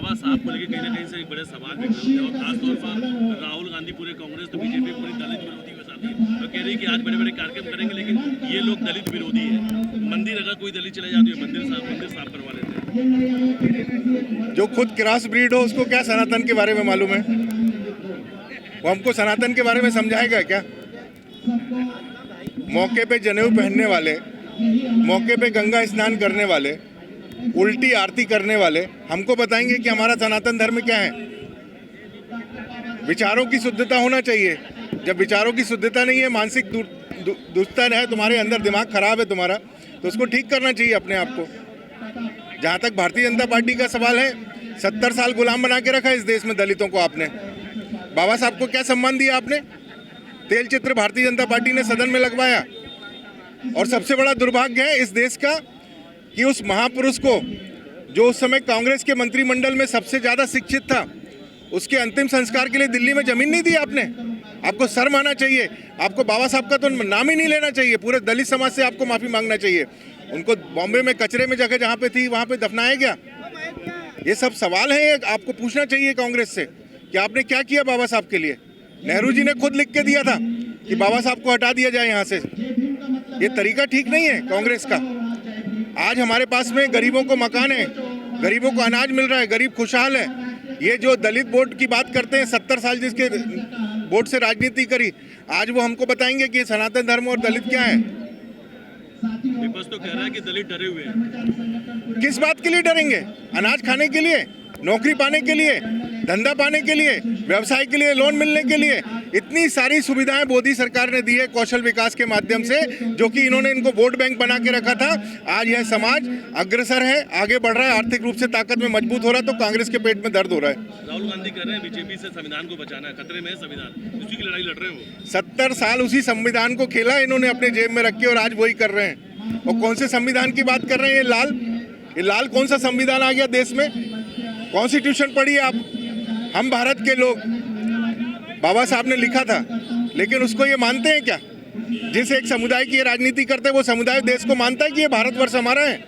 बाबा साहब को लेकर कहीं ना कहीं से एक बड़े सवाल भी करते हैं, और खासतौर पर राहुल गांधी पूरे कांग्रेस तो बीजेपी पूरी दलित विरोधी के साथ है, तो कह रही है कि आज बड़े बड़े कार्यक्रम करेंगे लेकिन ये लोग दलित विरोधी है। मंदिर अगर कोई दलित चले जाती है मंदिर साफ करवा लेते हैं। जो खुद क्रॉस ब्रीड हो उसको क्या सनातन के बारे में मालूम है? वो हमको सनातन के बारे में समझाएगा क्या? मौके पे जनेऊ पहनने वाले, मौके पे गंगा स्नान करने वाले, उल्टी आरती करने वाले हमको बताएंगे कि हमारा सनातन धर्म क्या है? विचारों की शुद्धता होना चाहिए। जब विचारों की शुद्धता नहीं है, मानसिक दुष्टता है, तुम्हारे अंदर दिमाग खराब है तुम्हारा, तो उसको ठीक करना चाहिए अपने आप को। जहाँ तक भारतीय जनता पार्टी का सवाल है, 70 साल गुलाम बना के रखा इस देश में दलितों को आपने। बाबा साहब को क्या सम्मान दिया आपने? तेल चित्र भारतीय जनता पार्टी ने सदन में लगवाया। और सबसे बड़ा दुर्भाग्य है इस देश का कि उस महापुरुष को, जो उस समय कांग्रेस के मंत्रिमंडल में सबसे ज़्यादा शिक्षित था, उसके अंतिम संस्कार के लिए दिल्ली में जमीन नहीं दी आपने। आपको शर्म आना चाहिए। आपको बाबा साहब का तो नाम ही नहीं लेना चाहिए। पूरे दलित समाज से आपको माफ़ी मांगना चाहिए। उनको बॉम्बे में कचरे में जगह जहाँ पे थी वहाँ पे दफनाया गया। ये सब सवाल है, आपको पूछना चाहिए कांग्रेस से कि आपने क्या किया बाबा साहब के लिए। नेहरू जी ने खुद लिख के दिया था कि बाबा साहब को हटा दिया जाए यहाँ से। ये तरीका ठीक नहीं है कांग्रेस का। आज हमारे पास में गरीबों को मकान है, गरीबों को अनाज मिल रहा है, गरीब खुशहाल है। ये जो दलित वोट की बात करते हैं, 70 साल जिसके वोट से राजनीति करी, आज वो हमको बताएंगे कि सनातन धर्म और दलित क्या है। विपक्ष तो कह रहा है कि दलित डरे हुए हैं। किस बात के लिए डरेंगे? अनाज खाने के लिए, नौकरी पाने के लिए, धंधा पाने के लिए, व्यवसाय के लिए, लोन मिलने के लिए। इतनी सारी सुविधाएं मोदी सरकार ने दी है कौशल विकास के माध्यम से, जो कि इन्होंने इनको वोट बैंक बना के रखा था। आज यह समाज अग्रसर है, आगे बढ़ रहा है, आर्थिक रूप से ताकत में मजबूत हो रहा है, तो कांग्रेस के पेट में दर्द हो रहा है। राहुल गांधी कह रहे हैं बीजेपी से संविधान को बचाना है, खतरे में है संविधान, उसी की लड़ाई लड़ रहे हैं वो। 70 साल उसी संविधान को खेला इन्होंने अपने जेब में रख के, और आज वही कर रहे हैं। और कौन से संविधान की बात कर रहे हैं? ये लाल कौन सा संविधान आ गया देश में? कॉन्स्टिट्यूशन पढ़िए आप। हम भारत के लोग, बाबा साहब ने लिखा था, लेकिन उसको ये मानते हैं क्या? जिस एक समुदाय की ये राजनीति करते हैं, वो समुदाय देश को मानता है कि ये भारतवर्ष हमारा है।